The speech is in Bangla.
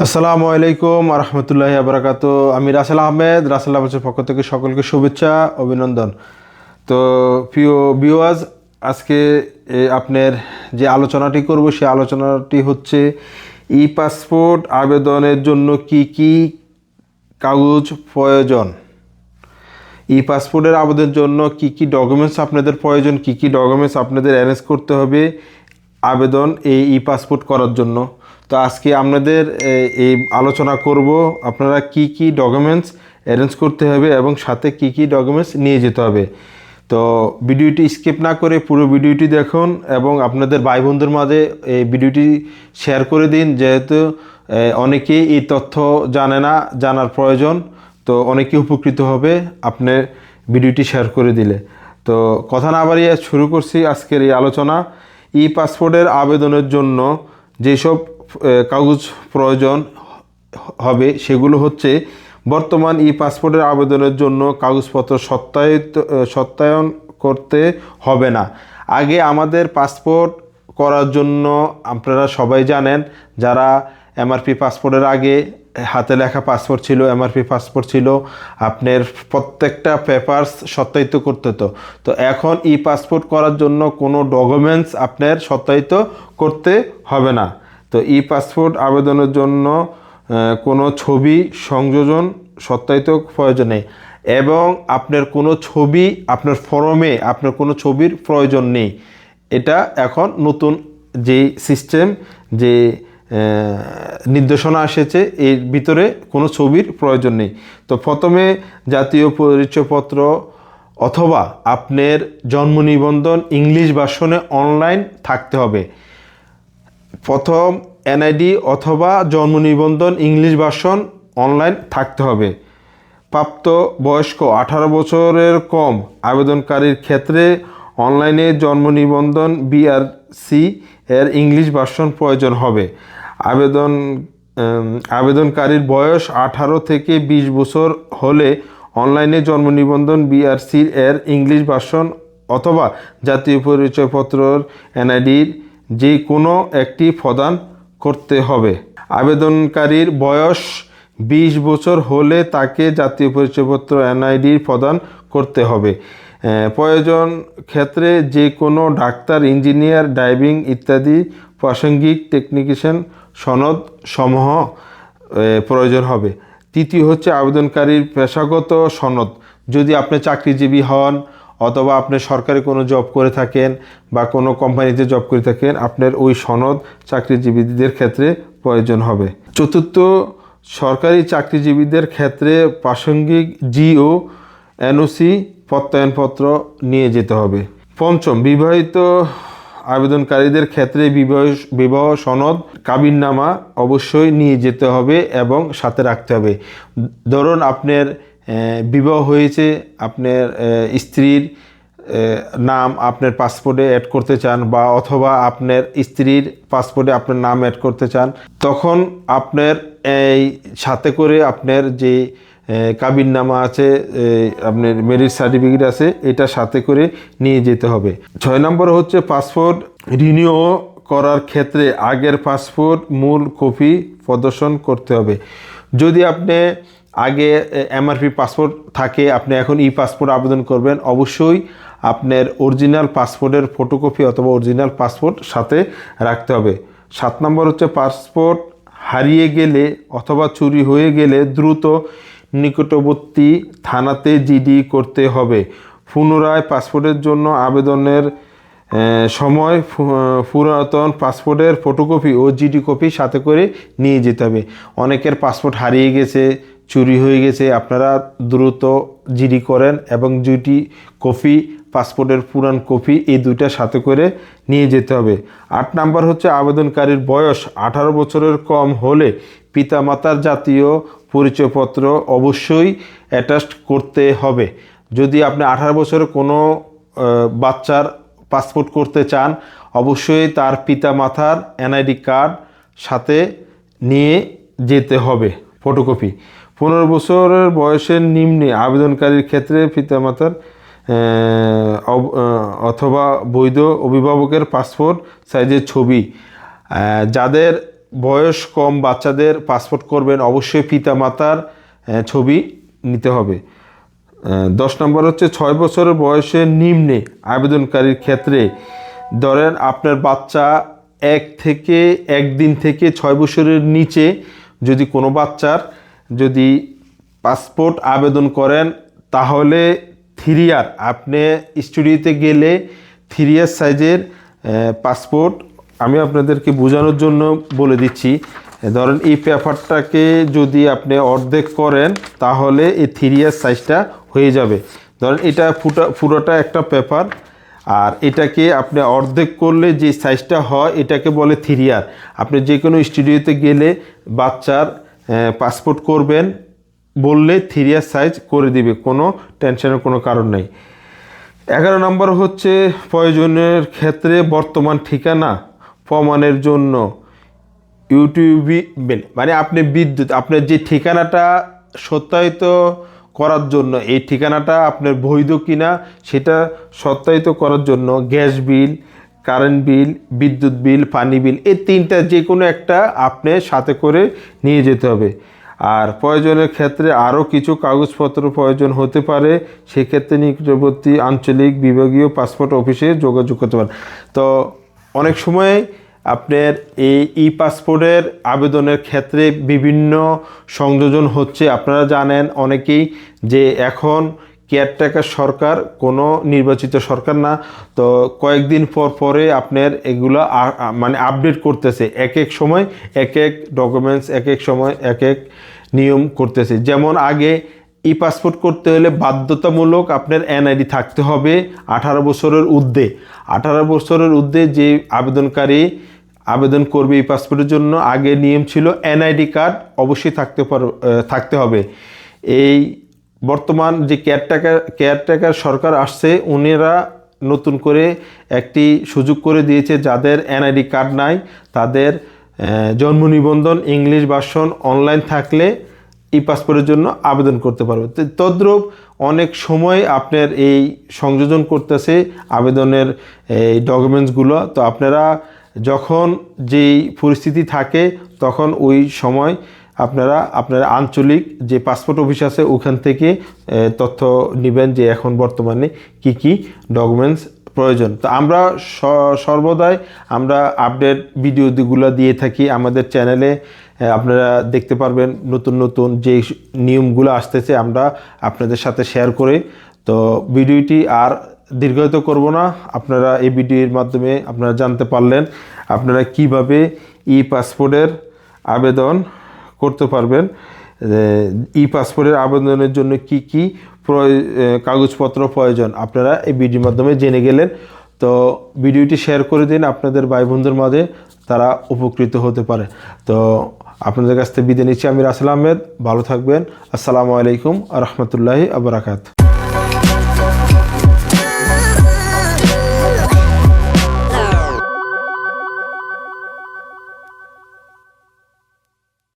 আসসালামু আলাইকুম রহমতুল্লাহি আবরাকাতু। আমি রাসেল আহমেদ, রাসেল আহমেদের পক্ষ থেকে সকলকে শুভেচ্ছা অভিনন্দন। তো প্রিয় ভিউয়ার্স, আজকে আপনার যে আলোচনাটি করব সেই আলোচনাটি হচ্ছে ই পাসপোর্ট আবেদনের জন্য কি কি কাগজ প্রয়োজন। ই পাসপোর্টের আবেদনের জন্য কি কি ডকুমেন্টস আপনাদের প্রয়োজন, কি কি ডকুমেন্টস আপনাদের অ্যারেঞ্জ করতে হবে আবেদন এই ই পাসপোর্ট করার জন্য। তো আজকে আপনাদের এই আলোচনা করব আপনারা কি কি ডকুমেন্টস অ্যারেঞ্জ করতে হবে এবং সাথে কি কি ডকুমেন্টস নিয়ে যেতে হবে। তো ভিডিওটি স্কিপ না করে পুরো ভিডিওটি দেখুন এবং আপনাদের ভাই বোনদের মাঝে এই ভিডিওটি শেয়ার করে দিন, যেহেতু অনেকেই এই তথ্য জানে না, জানার প্রয়োজন। তো অনেকে উপকৃত হবে আপনার ভিডিওটি শেয়ার করে দিলে। তো কথা না বাড়িয়ে শুরু করছি আজকের এই আলোচনা। ই পাসপোর্টের আবেদনের জন্য যেসব কাগজ প্রয়োজন হবে সেগুলো হচ্ছে, বর্তমান ই পাসপোর্টের আবেদনের জন্য কাগজপত্র সত্যায়ন করতে হবে না। আগে আমাদের পাসপোর্ট করার জন্য আপনারা সবাই জানেন, যারা এমআরপি পাসপোর্টের আগে হাতে লেখা পাসপোর্ট ছিল, এমআরপি পাসপোর্ট ছিল, আপনার প্রত্যেকটা পেপারস সত্যায়িত করতে হতো। তো এখন ই পাসপোর্ট করার জন্য কোনো ডকুমেন্টস আপনার সত্যায়িত করতে হবে না। তো ই পাসপোর্ট আবেদনের জন্য কোনো ছবি সংযোজন সত্যায়িত প্রয়োজন নেই এবং আপনার কোনো ছবি আপনার ফর্মে আপনার কোনো ছবির প্রয়োজন নেই। এটা এখন নতুন যে সিস্টেম, যে নির্দেশনা এসেছে, এর ভিতরে কোনো ছবির প্রয়োজন নেই। তো প্রথমে জাতীয় পরিচয়পত্র অথবা আপনার জন্ম নিবন্ধন ইংলিশ ভার্সনে অনলাইন থাকতে হবে। প্রথম এনআইডি অথবা জন্ম নিবন্ধন ইংলিশ ভার্সন অনলাইন থাকতে হবে। প্রাপ্ত বয়স্ক 18 বছরের কম আবেদনকারীর ক্ষেত্রে অনলাইনে জন্ম নিবন্ধন বিআরসি এর ইংলিশ ভার্সন প্রয়োজন হবে। আবেদনকারীর বয়স 18 থেকে 20 বছর হলে অনলাইনে জন্ম নিবন্ধন বিআরসি এর ইংলিশ ভার্সন অথবা জাতীয় পরিচয়পত্রের এনআইডির যে কোনো একটি প্রদান করতে হবে। আবেদনকারীর বয়স 20 বছর হলে তাকে জাতীয় পরিচয়পত্র এনআইডি প্রদান করতে হবে। প্রয়োজন ক্ষেত্রে যে কোনো ডাক্তার, ইঞ্জিনিয়ার, ড্রাইভিং ইত্যাদি প্রাসঙ্গিক টেকনিশিয়ান সনদ সমূহ প্রয়োজন হবে। তৃতীয় হচ্ছে আবেদনকারীর পেশাগত সনদ। যদি আপনি চাকরিজীবী হন অথবা আপনি সরকারি কোনো জব করে থাকেন বা কোনো কোম্পানিতে জব করে থাকেন, আপনার ওই সনদ চাকরিজীবীদের ক্ষেত্রে প্রয়োজন হবে। চতুর্থ, সরকারি চাকরিজীবীদের ক্ষেত্রে প্রাসঙ্গিক জিও এনওসি প্রত্যয়নপত্র নিয়ে যেতে হবে। পঞ্চম, বিবাহিত আবেদনকারীদের ক্ষেত্রে বিবাহ সনদ, কাবিননামা অবশ্যই নিয়ে যেতে হবে এবং সাথে রাখতে হবে। ধরুন আপনার বিবাহ হয়েছে, আপনার স্ত্রীর নাম আপনার পাসপোর্টে অ্যাড করতে চান বা অথবা আপনার স্ত্রীর পাসপোর্টে আপনার নাম অ্যাড করতে চান, তখন আপনার এই সাথে করে আপনার যে কাবিননামা আছে, আপনার ম্যারেজ সার্টিফিকেট আছে, এটা সাথে করে নিয়ে যেতে হবে। 6 নম্বর হচ্ছে পাসপোর্ট রিনিউ করার ক্ষেত্রে আগের পাসপোর্ট মূল কপি প্রদর্শন করতে হবে। যদি আপনি আগে এমআরপি পাসপোর্ট থাকে, আপনি এখন ই পাসপোর্ট আবেদন করবেন, অবশ্যই আপনার অরিজিনাল পাসপোর্টের ফটোকপি অথবা অরিজিনাল পাসপোর্ট সাথে রাখতে হবে। 7 নম্বর হচ্ছে পাসপোর্ট হারিয়ে গেলে অথবা চুরি হয়ে গেলে দ্রুত নিকটবর্তী থানাতে জিডি করতে হবে। পুনরায় পাসপোর্টের জন্য আবেদনের সময় পুরাতন পাসপোর্টের ফটোকপি ও জিডি কপি সাথে করে নিয়ে যেতে হবে। অনেকের পাসপোর্ট হারিয়ে গেছে, চুরি হয়ে গেছে, আপনারা দ্রুত জিডি করেন এবং দুইটি কপি, পাসপোর্টের পুরান কপি, এই দুইটা সাথে করে নিয়ে যেতে হবে। 8 নাম্বার হচ্ছে আবেদনকারীর বয়স 18 বছরের কম হলে পিতামাতার জাতীয় পরিচয়পত্র অবশ্যই অ্যাটাচ করতে হবে। যদি আপনি 18 বছরের কোনো বাচ্চার পাসপোর্ট করতে চান, অবশ্যই তার পিতামাতার এনআইডি কার্ড সাথে নিয়ে যেতে হবে ফটোকপি। 15 বছরের বয়সের নিম্নে আবেদনকারীর ক্ষেত্রে পিতামাতার অথবা বৈধ অভিভাবকের পাসপোর্ট সাইজের ছবি, যাদের বয়স কম বাচ্চাদের পাসপোর্ট করবেন অবশ্যই পিতামাতার ছবি নিতে হবে। 10 নম্বর হচ্ছে 6 বছরের বয়সের নিম্নে আবেদনকারীর ক্ষেত্রে ধরেন আপনার বাচ্চা 1 দিন থেকে 6 বছরের নিচে যদি কোনো বাচ্চার যদি পাসপোর্ট আবেদন করেন তাহলে 3 ইয়ার আপনি স্টুডিওতে গেলে 3 ইয়ার সাইজের পাসপোর্ট আমি আপনাদেরকে বোঝানোর জন্য বলে দিচ্ছি। ধরেন এই পেপারটাকে যদি আপনি অর্ধেক করেন তাহলে এই 3 ইয়ার সাইজটা হয়ে যাবে। ধরেন এটা পুরোটা একটা পেপার, আর এটাকে আপনি অর্ধেক করলে যে সাইজটা হয় এটাকে বলে 3 ইয়ার। আপনি যে কোনো স্টুডিওতে গেলে বাচ্চার পাসপোর্ট করবেন বললে 3 ইয়ার সাইজ করে দিবে, কোনো টেনশনের কোনো কারণ নেই। 11 নম্বর হচ্ছে প্রয়োজনের ক্ষেত্রে বর্তমান ঠিকানা প্রমাণের জন্য ইউটিউবি বিল, মানে আপনি বিদ্যুৎ আপনার যে ঠিকানাটা সত্যায়িত করার জন্য, এই ঠিকানাটা আপনার বৈধ কিনা সেটা সত্যায়িত করার জন্য গ্যাস বিল, কারেন্ট বিল, বিদ্যুৎ বিল, পানি বিল, এই 3টা যে কোনো একটা আপনি সাথে করে নিয়ে যেতে হবে। আর প্রয়োজনের ক্ষেত্রে আরও কিছু কাগজপত্র প্রয়োজন হতে পারে, সেক্ষেত্রে নিকটবর্তী আঞ্চলিক বিভাগীয় পাসপোর্ট অফিসে যোগাযোগ করতে পারেন। তো অনেক সময় আপনার এই পাসপোর্টের আবেদনের ক্ষেত্রে বিভিন্ন সংযোজন হচ্ছে। আপনারা জানেন অনেকেই যে এখন কেয়ারটেকার সরকার, কোনো নির্বাচিত সরকার না, তো কয়েকদিন পরে আপনার এগুলো মানে আপডেট করতেছে। এক সময় এক ডকুমেন্টস, এক সময় এক নিয়ম করতেছে। যেমন আগে ই পাসপোর্ট করতে হলে বাধ্যতামূলক আপনার এনআইডি থাকতে হবে 18 বছরের ঊর্ধ্বে। 18 বছরের ঊর্ধ্বে যে আবেদনকারী আবেদন করবে এই পাসপোর্টের জন্য আগে নিয়ম ছিল এনআইডি কার্ড অবশ্যই থাকতে হবে। এই বর্তমান যে কেয়ারটেকার সরকার আসছে, উনারা নতুন করে একটি সুযোগ করে দিয়েছে, যাদের এনআইডি কার্ড নাই তাদের জন্ম নিবন্ধন ইংলিশ ভার্সন অনলাইন থাকলে ই পাসপোর্টের জন্য আবেদন করতে পারবে। তদ্রূপ অনেক সময় আপনার এই সংযোজন করতেছে আবেদনের এই ডকুমেন্টসগুলো। তো আপনারা যখন যেই পরিস্থিতি থাকে তখন ওই সময় আপনারা আপনার আঞ্চলিক যে পাসপোর্ট অফিস আছে ওখান থেকে তথ্য নেবেন যে এখন বর্তমানে কি কি ডকুমেন্টস প্রয়োজন। তো আমরা সর্বদাই আমরা আপডেট ভিডিওগুলো দিয়ে থাকি আমাদের চ্যানেলে। আপনারা দেখতে পারবেন নতুন নতুন যে নিয়মগুলো আসতেছে আমরা আপনাদের সাথে শেয়ার করি। তো ভিডিওটি আর দীর্ঘায়িত করব না, আপনারা এই ভিডিওর মাধ্যমে আপনারা জানতে পারলেন আপনারা কিভাবে ই পাসপোর্টের আবেদন করতে পারবেন। ই পাসপোর্টের আবেদনের জন্য কি কি কাগজপত্র প্রয়োজন আপনারা এই ভিডিওর মাধ্যমে জেনে গেলেন। তো ভিডিওটি শেয়ার করে দিন আপনাদের ভাই বোনদের মাঝে, তারা উপকৃত হতে পারে। তো আপনাদের কাছ থেকে বিদায় নিচ্ছি, আমি রাসেল আহমেদ। ভালো থাকবেন। আসসালামু আলাইকুম ওয়া রাহমাতুল্লাহি ওয়া বারাকাতুহু।